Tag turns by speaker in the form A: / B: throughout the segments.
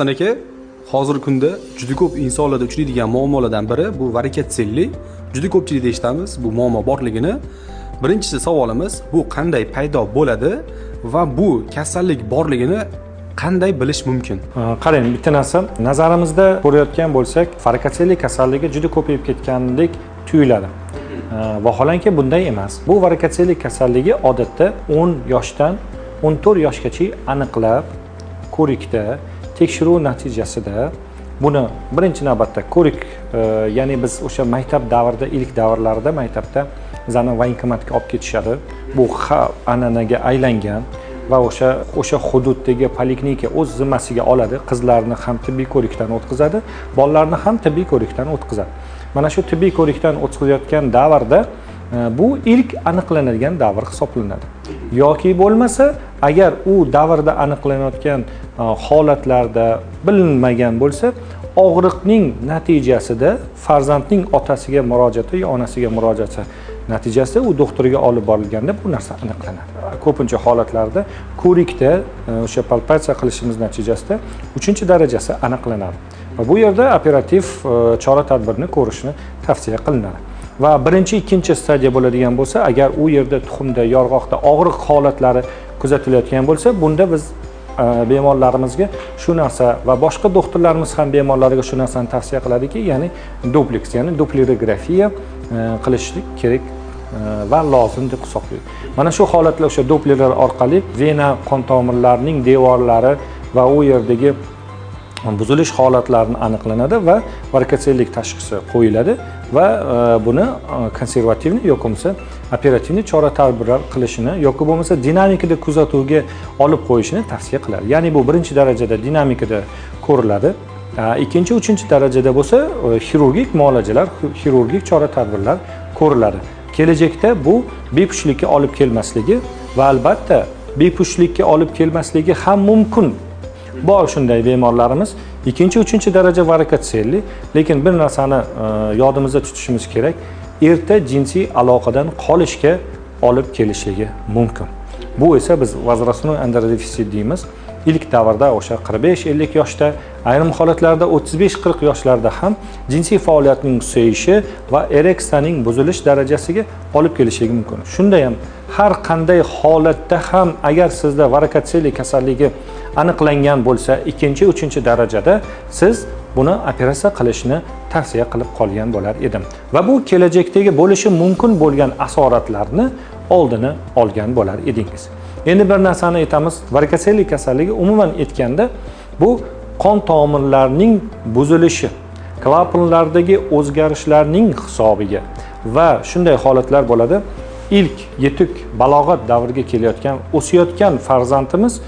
A: Aka, hozirgi kunda juda ko'p insonlarda uchraydigan muammolardan biri bu varikatsellik. Juda ko'pchilikda eshitamiz bu muammo borligini. Birinchi savolimiz bu qanday paydo bo'ladi va bu kasallik borligini qanday bilish mumkin?
B: Qarang, bitta narsa nazarimizda ko'rayotgan bo'lsak, varikatsellik kasalligi juda ko'payib ketgandek tuyuladi. Vaholanki bunday emas. Bu varikatsellik kasalligi odatda 10 yoshdan 14 yoshgacha aniqlab ko'rikda tekshiruv natijasida buni birinchi navbatda ko'rik, ya'ni biz o'sha maktab davrida, ilk davrlarda maktabda bizani voyinkomatga olib ketishadi. Bu an'anaga aylangan va o'sha hududdagi poliklinika o'z zimmasiga oladi. Qizlarni ham tibbiy ko'rikdan o'tkazadi, bolalarni ham tibbiy ko'rikdan o'tkazadi. Mana shu tibbiy ko'rikdan o'tkazayotgan davrda bu ilk aniqlanadigan davr hisoblanadi. Yoki bo'lmasa, agar u davrda aniqlanayotgan holatlarda bilinmagan bo'lsa, og'riqning natijasida farzandning otasiga murojaati yoki onasiga murojaati natijasida u doktorga olib borilganda bu narsa aniqlanadi. Ko'pincha holatlarda ko'rikda o'sha palpatsiya qilishimiz natijasida 3-darajasi aniqlanadi. Va bu yerda operativ chora-tadbirni ko'rishni tavsiya qilinadi. Va birinchi, ikkinchi stadiya bo'ladigan bo'lsa, agar u yerda tuxumda, yorg'oqda og'riq holatlari kuzatilayotgan bo'lsa, bunda biz bemorlarimizga shu narsa va boshqa doktorlarimiz ham bemorlarga shu narsani tavsiya qiladiki, ya'ni dupleks, ya'ni doplerografiya qilishlik kerak va lozim deb hisoblaydi. Mana shu holatlar o'sha doplerlar orqali vena qon tomirlarining devorlari va u yerdagi buzilish holatlarini aniqlanadi va varikatsellik tashxisi qo'yiladi va buni konservativni yoki bo'lmasa operativni chora-tadbirlar qilishini yoki bo'lmasa dinamikada kuzatuvga olib qo'yishini tavsiya qiladi. Ya'ni bu birinchi darajada dinamikada ko'riladi. Ikkinchi, uchinchi darajada bo'lsa xirurgik muolajalar, xirurgik chora-tadbirlar ko'riladi. Kelajakda bu bepushtlikka olib kelmasligi va albatta bepushtlikka olib kelmasligi ham mumkin. Bor shunday bemorlarimiz, ikkinchi, uchinchi daraja varikatsellik, lekin bir narsani yodimizda tutishimiz kerak, erta jinsiy aloqadan qolishga olib kelishligi mumkin. Bu esa biz возрастной androdefitsit deymiz. İlk davrda o'sha 45-50 yoshda, ayrim holatlarda 35-40 yoshlarda ham jinsiy faoliyatning kusayishi va ereksiyaning buzilish darajasiga olib kelishligi mumkin. Shunda ham har qanday holatda ham agar sizda varikatsellik kasalligi aniqlangan bo'lsa, 2-3 darajada siz buni operatsiya qilishni tavsiya qilib qolgan bo'lar edim. Va bu kelajakdagi bo'lishi mumkin bo'lgan asoratlarni oldini olgan bo'lar edingiz. Endi bir narsani aytamiz, varikatsellik kasalligi umuman aytganda bu qon tomirlarining buzilishi, klapanlardagi o'zgarishlarning hisobiga va shunday holatlar bo'ladi. İlk yetuk balog'at davriga kelayotgan, o'sayotgan farzandimiz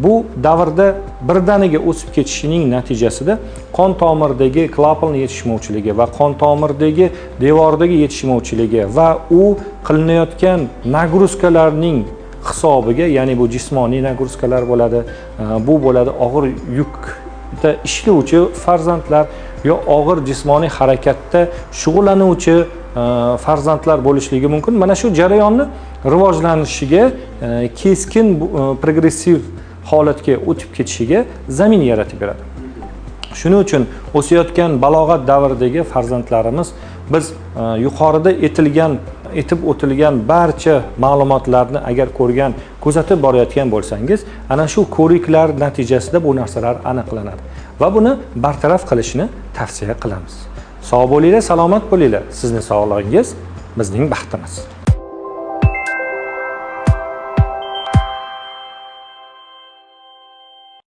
B: bu davrda birdaniga o'sib ketishining natijasida qon tomiridagi klapan yetishmovchiligi va qon tomiridagi devordagi yetishmovchiligi va u qilinayotgan nagruzkalarning hisobiga, ya'ni bu jismoniy nagruzkalar bo'ladi, bu bo'ladi og'ir yukda ishlovchi farzandlar yo og'ir jismoniy harakatda shug'ullanuvchi farzandlar bo'lishligi mumkin. Mana shu jarayonni rivojlanishiga, keskin progressiv holatga o'tib ketishiga zamin yaratib beradi. Shuning uchun o'sayotgan balog'at davridagi farzandlarimiz biz yuqorida aytib o'tilgan barcha ma'lumotlarni agar ko'rgan, kuzatib borayotgan bo'lsangiz, ana shu ko'riklar natijasida bu narsalar aniqlanadi va buni bartaraf qilishni tavsiya qilamiz. Sog' bo'linglar, salomat bo'linglar. Sizning sog'lig'ingiz bizning baxtimiz.